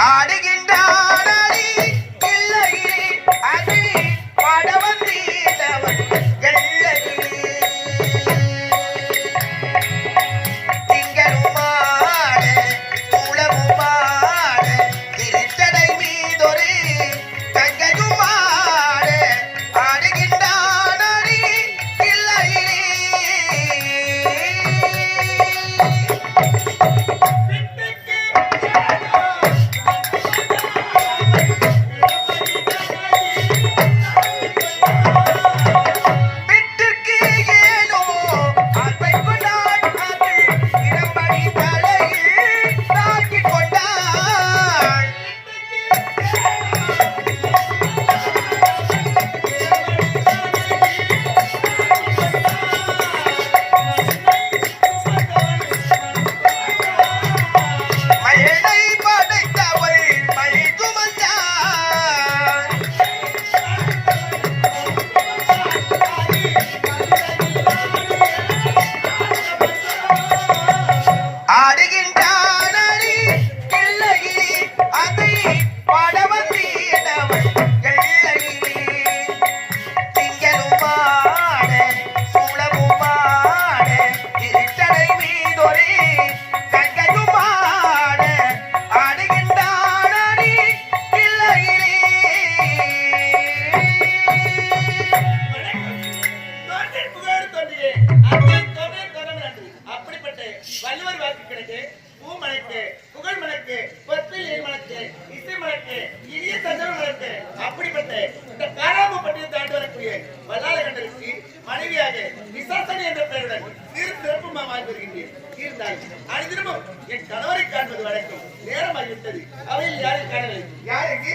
ஆடுகின்றானடி இல்லையே அது பாடவந்தீதவன் என் கணவரை காண்பது வழக்கம். நேரமாகிவிட்டது. அவையில் யாரை காணவில்லை. யாருக்கு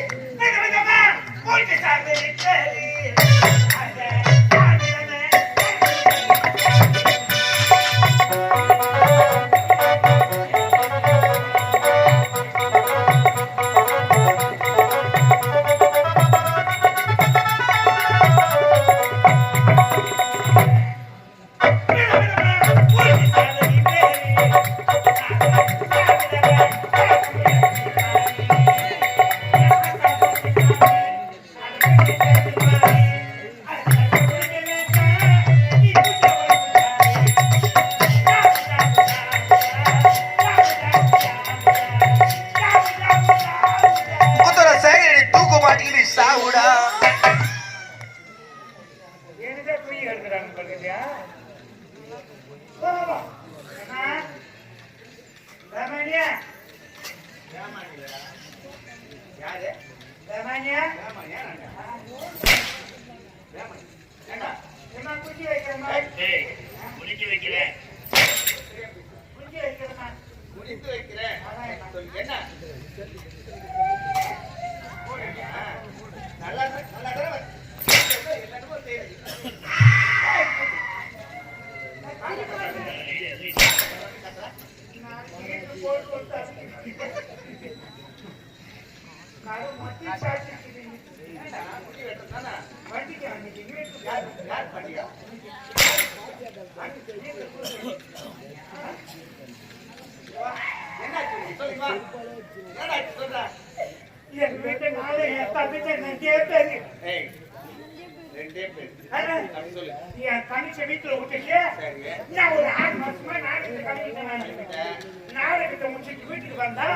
தனிச்ச வீட்டுல விட்டுட்டு நான் ஒரு 6 மாசமா நாடகத்தை முடிச்சுட்டு வீட்டுக்கு வந்தா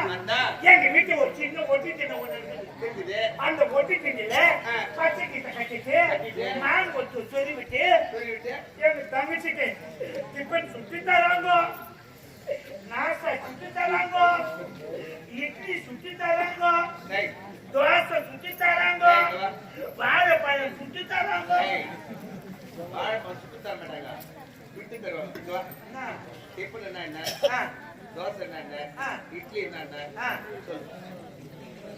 எங்க வீட்டுல ஒரு சின்ன ஒட்டி தின்ன ஒண்ணு இருக்குது. அந்த ஒட்டி திண்ணில பச்சை கீட்டை கட்டிட்டு நான் கொஞ்சம் சொருவிட்டு எங்க தங்கச்சிக்கு டிஃபன் சுத்தி தராங்க, நாசா சுத்தி தராங்க, இட்லி சுத்தி தராங்க, தோசை சுத்தி தராங்க, வாழைப்பழம் சுத்தி தராங்க. வாழைப்பழம் சுத்தி தர மாட்டாங்க, சுத்தி தருவாங்க. டிஃபன் என்ன, தோசை என்ன, இட்லி என்ன,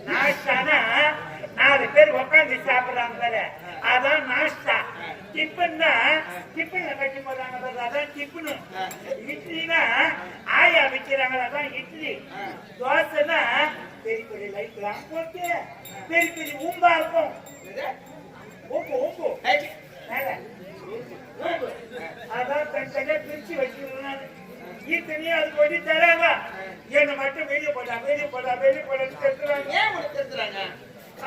நாஷ்டானா 4 பேர் உட்காந்து சாப்பிடுறாங்க, அதான் நாஷ்டா. டிஃபன்னா டிஃபன்ல கட்டி போடுறாங்க, அதான் டிஃபனு. இட்லினா ஆயா வைக்கிறாங்க, அதான் இட்லி. தோசைனா பெரிய பெரிய லைட்லாம் போட்டு பெரிய பெரிய ஊம்பா இருக்கும். ஊம்பு ஊம்பு அதான் தனித்தனியா பிரிச்சு வச்சுக்கணும். இத்தனையும் அது ஒட்டி தராங்க. என்ன மட்டும் வெளியே போடான்னு தெரிஞ்சுறாங்க. ஏன் உனக்கு தெரிஞ்சுறாங்க?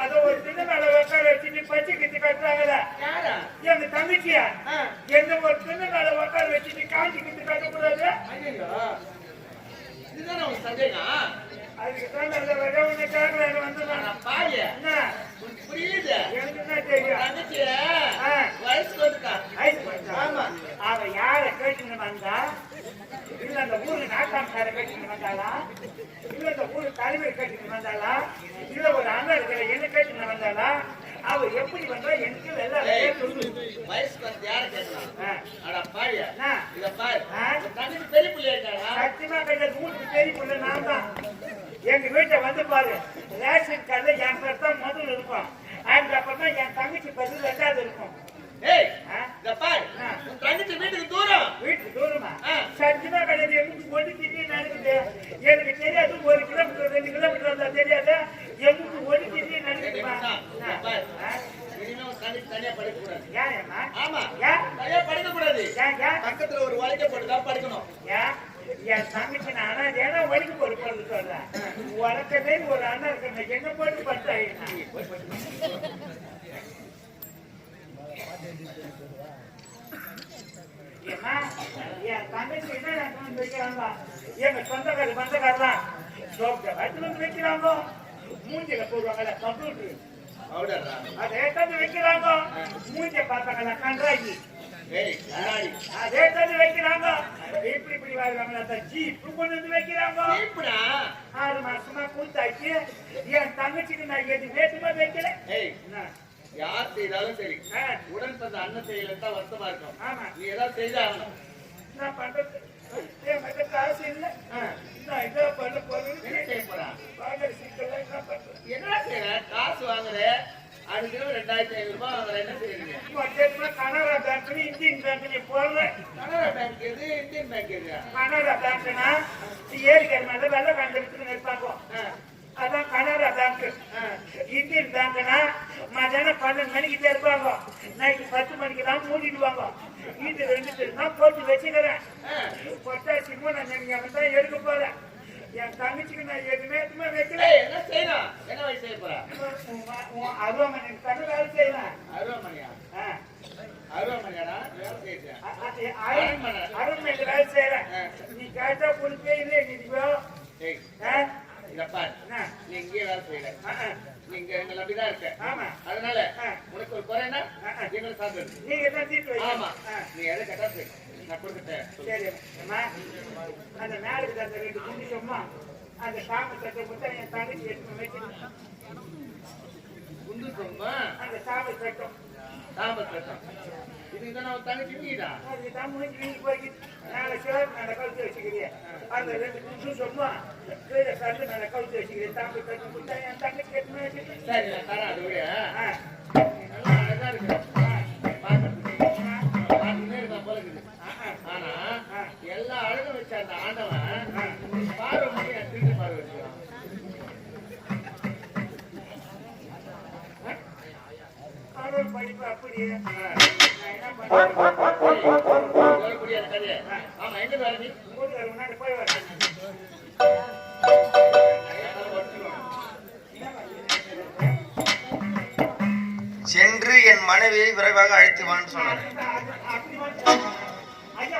அத ஒரு சின்ன மேல உட்கார வச்சுட்டு பச்சை கிச்சு கட்டுறாங்கல்ல. யாரா? எங்க தங்கச்சியா? என்ன ஒரு சின்ன மேல உட்கார வச்சுட்டு காஞ்சி கிச்சு கட்டக்கூடாது? ஐயோ, இதுதான் உனக்கு சந்தேகம். அதுக்கு தான் நல்ல வகை ஒண்ணு கேட்கல வந்து நான் பாரு. என்ன புரியுது? எனக்கு என்ன தெரியும்? தங்கச்சி வயசு வந்துட்டா. ஆமா. அவ யார கேட்டுன்னு வந்தா? இல்ல அந்த ஊரு நாட்டாம்கார கேட்டுன்னு வந்தாளா? இல்ல இந்த ஊரு தலைவர் கேட்டுன்னு வந்தாளா? இல்ல ஒரு அண்ணன் இருக்கிற என்ன கேட்டுன்னு வந்தாளா? அவ எப்படி வந்தா எனக்கு எல்லாம் சொல்லு. வயசுக்கு வந்து யார கேட்கலாம்? அட பாரு, இத பாரு. தங்கச்சி பெரிய பிள்ளையா இருக்காளா? சத்தியமா கிடையாது. வீட்டுக்கு பெரிய பிள்ளை நான் தான். எங்க வீட்டை வந்து பாரு, ரேஷன் கார்டுல என் பேர் தான் முதல்ல இருக்கும். அதுக்கப்புறம் தான் என் தங்கச்சி பேரு ரெண்டாவது இருக்கும். ஏய், இத பாரு. தங்கச்சி வீட்டுக்கு தூரம். வீட்டுக்கு தூரமா? சத்தியமா கிடையாது. எங்களுக்கு ஒண்ணு திடீர்னு நடக்குது. எனக்கு தெரியாது. 1 கிலோமீட்டர் 2 கிலோமீட்டர் வந்தா தெரியாது. எங்களுக்கு ஒண்ணு திடீர்னு நடக்குதுமா. தனியா படிக்க கூடாது. ஏமா? ஆமா, ஏன் தனியா படிக்க கூடாது? பக்கத்துல ஒரு வளைக்க போட்டுதான் படிக்கணும். என் தங்கச்சி நான் அண்ணா வலிக்கு போட்டு போட்டு சொல்றேன். உனக்கதே ஒரு அண்ணா இருக்க என்ன போட்டு பட்டு ஏமா என் தங்கச்சி என்ன வைக்கிறாங்க? எங்க சொந்தக்காரலாம் வந்து வைக்கிறாங்க. மூஞ்சில போடுவாங்கல்ல கம்ப்யூட்டர், அதை எடுத்து வைக்கிறாங்க. மூஞ்ச பார்த்தாங்கல்ல கன்றாகி, அதே தந்து வைக்கிறாங்க. இப்படி வாழ்வாங்க. ஜீப்பு கொண்டு வந்து வைக்கிறாங்க. 6 மாசமா கூத்தாச்சு. என் தங்கச்சிக்கு நான் எது வேட்டுமா வைக்கல. யார் செய்தாலும் சரி, உடன் பிறந்த அண்ணன் செய்யலதான் வருத்தமா இருக்கும். ஆமா, நீ ஏதாவது செய்தாகணும். நான் பண்றது என் கிட்ட காசு இல்லை. நான் இதை பண்ண போறேன். என்ன செய்ய போறா? வாங்குற சிக்கல என்ன பண்றேன்? என்ன செய்யற? காசு வாங்குற, அதுக்கு 2500 ரூபாய் வாங்குற. என்ன செய்யறீங்க? கனரா பேங்க், இந்தியன் பேங்க் போடுறேன். கனரா பேங்க் எது? இந்தியன் பேங்க் எது? கனரா பேங்க்னா ஏரிக்கிற மேல வெள்ள கண்டுபிடிச்சு நிற்பாங்க. அதான் கனரா பேங்க். இந்தியன் பேங்க்னா மதியானம் 12 மணிக்கு இருப்பாங்க. நைட்டு 10 மணிக்கு தான் மூடிடுவாங்க. இது 2 பேர் தான் போட்டு வச்சுக்கிறேன். பொட்டாசி நான் தான் எடுக்க போறேன். என் தங்கச்சிக்கு நான் எதுவுமே வைக்கல. என்ன செய்யலாம்? என்ன வயசு செய்ய போற? அருவாமணி தண்ணி வேலை செய்யலாம். அருவாமணியா? அருவாமணியாடா வேலை செய்யறேன். அருண்மணி வேலை செய்யறேன். நீ கேட்டா கொடுப்பே இல்லை. நீ பாரு, நீ இங்கே வேலை செய்யற. நீங்க எங்களை அப்படிதான் இருக்க. அதனால உனக்கு ஒரு குறைனா எங்களை சாப்பிடு. நீங்க தான் தீட்டு. ஆமா, நீ எதை கேட்டா சரி, நான் கொடுத்துட்டேன். சரி, அந்த மேலுக்கு அந்த 2 குண்டி சும்மா அந்த சாமி சட்டை கொடுத்தா என் தங்கச்சி எடுத்து வச்சு குண்டு சும்மா அந்த சாமி சட்டம். சாம்பல் சட்டம் இதுதான் அவன் தங்கச்சி வீடா? அதுதான் முடிஞ்சு வீட்டுக்கு போய் மேல சிலர் மேல கழுத்து வச்சுக்கிறேன். அந்த 2 குண்டு சும்மா கீழே கல்லு மேல கழுத்து வச்சுக்கிறேன். சாமி சட்டம் கொடுத்தா என் தங்கச்சி எடுத்து வச்சு. சரி, நான் தரேன். அது விட நல்லா அழகா இருக்கு போல இருக்குது. ஆனா எல்லா அழகும் வச்ச அந்த ஆண்டவன் பார்வை மட்டும் திருட்டு பார்வை வச்சுக்கிறான். படிப்பு அப்படியே கதைய. ஆமா, எங்க வேலை? நீ முன்னாடி போய் வர சென்று என் மனைவியை விரைவாக அழைத்து வான்னு சொன்னார். ஐயா